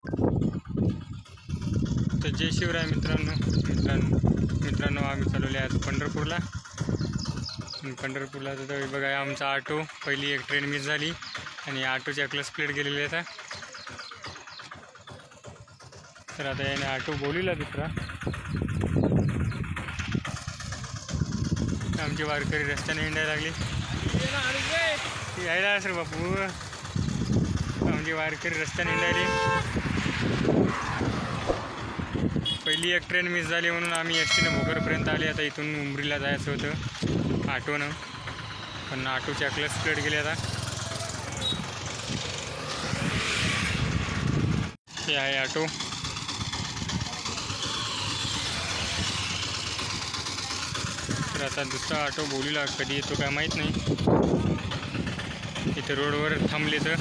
तर जय शिवराय मित्रांनो आम्ही चालवले आज पंढरपूरला. तर बघा आमचा ऑटो, पहिली एक ट्रेन मिस झाली आणि ऑटोच्या क्लच प्लेट गेलेली आता. तर आता याने ऑटो बोलवला दुसरा. आमचे वारकरी रस्त्याने हिंडायला लागले. यायला सर बापू, आमचे वारकरी रस्त्याने हिंडायले. पहिली एक ट्रेन मिस झाली म्हणून आम्ही एसटीनं भोकरपर्यंत आले. आता इथून उमरीला जायचं होतं ऑटोनं, पण ऑटोच्या क्लच प्लेट गेले. आता हे आहे ऑटो. तर आता दुसरा ऑटो बोलूला कधी येतो काय माहीत नाही. इथे रोडवर थांबले तर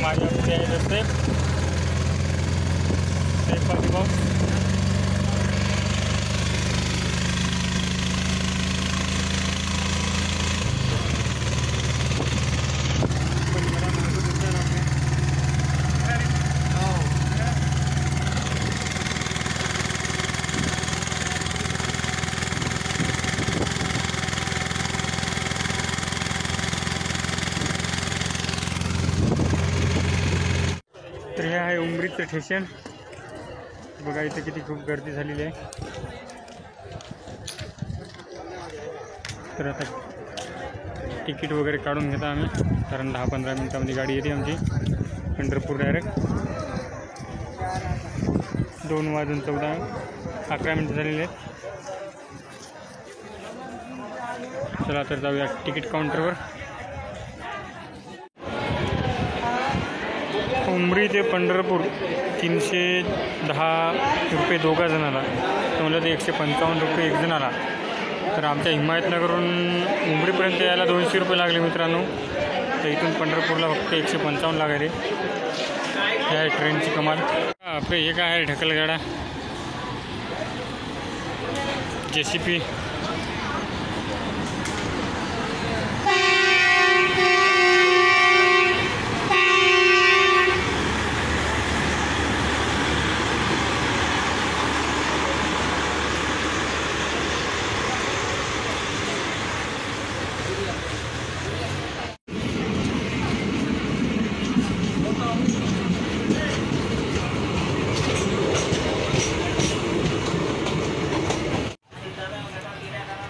माझ्याकडे आहे रस्ते भाऊ. तर हे आहे उमरीचं स्टेशन. बघा इथे किती खूप गर्दी झालेली आहे. तर आता तिकीट वगैरे काढून घेता आम्ही, कारण 10-15 मिनिटामध्ये गाडी येते आमची पंढरपूर डायरेक्ट. 2:11 मिनिटं झालेले आहेत. चला तर जाऊया तिकीट काउंटरवर. उमरी ते पंढरपूर 310 रुपये दोघा जणाला, तर ते 155 रुपये एक जणाला. तर आमच्या हिमायतनगरहून उमरीपर्यंत यायला 200 रुपये लागले मित्रांनो. तर इथून पंढरपूरला फक्त 155 लागायले. हे आहे ट्रेनची कमाल. आपले हे काय आहे, ढकलगाडा, JCP.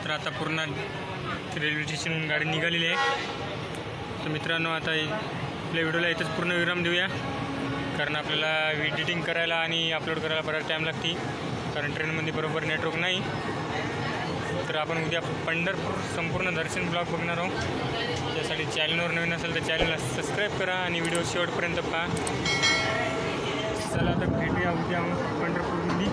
तर आता पूर्ण रेल्वे स्टेशनहून गाडी निघालेली आहे. तर मित्रांनो आता आपल्या व्हिडिओला इथंच पूर्ण विराम देऊया, कारण आपल्याला एडिटिंग करायला आणि अपलोड करायला बराच टाईम लागते, कारण ट्रेनमध्ये बरोबर नेटवर्क नाही. तर आपण उद्या पंढरपूर संपूर्ण दर्शन ब्लॉग बघणार आहोत. त्यासाठी चॅनलवर नवीन असेल तर चॅनलला सबस्क्राईब करा आणि व्हिडिओ शेवटपर्यंत पहा. चला तर भेटूया उद्या पंढरपूरमध्ये.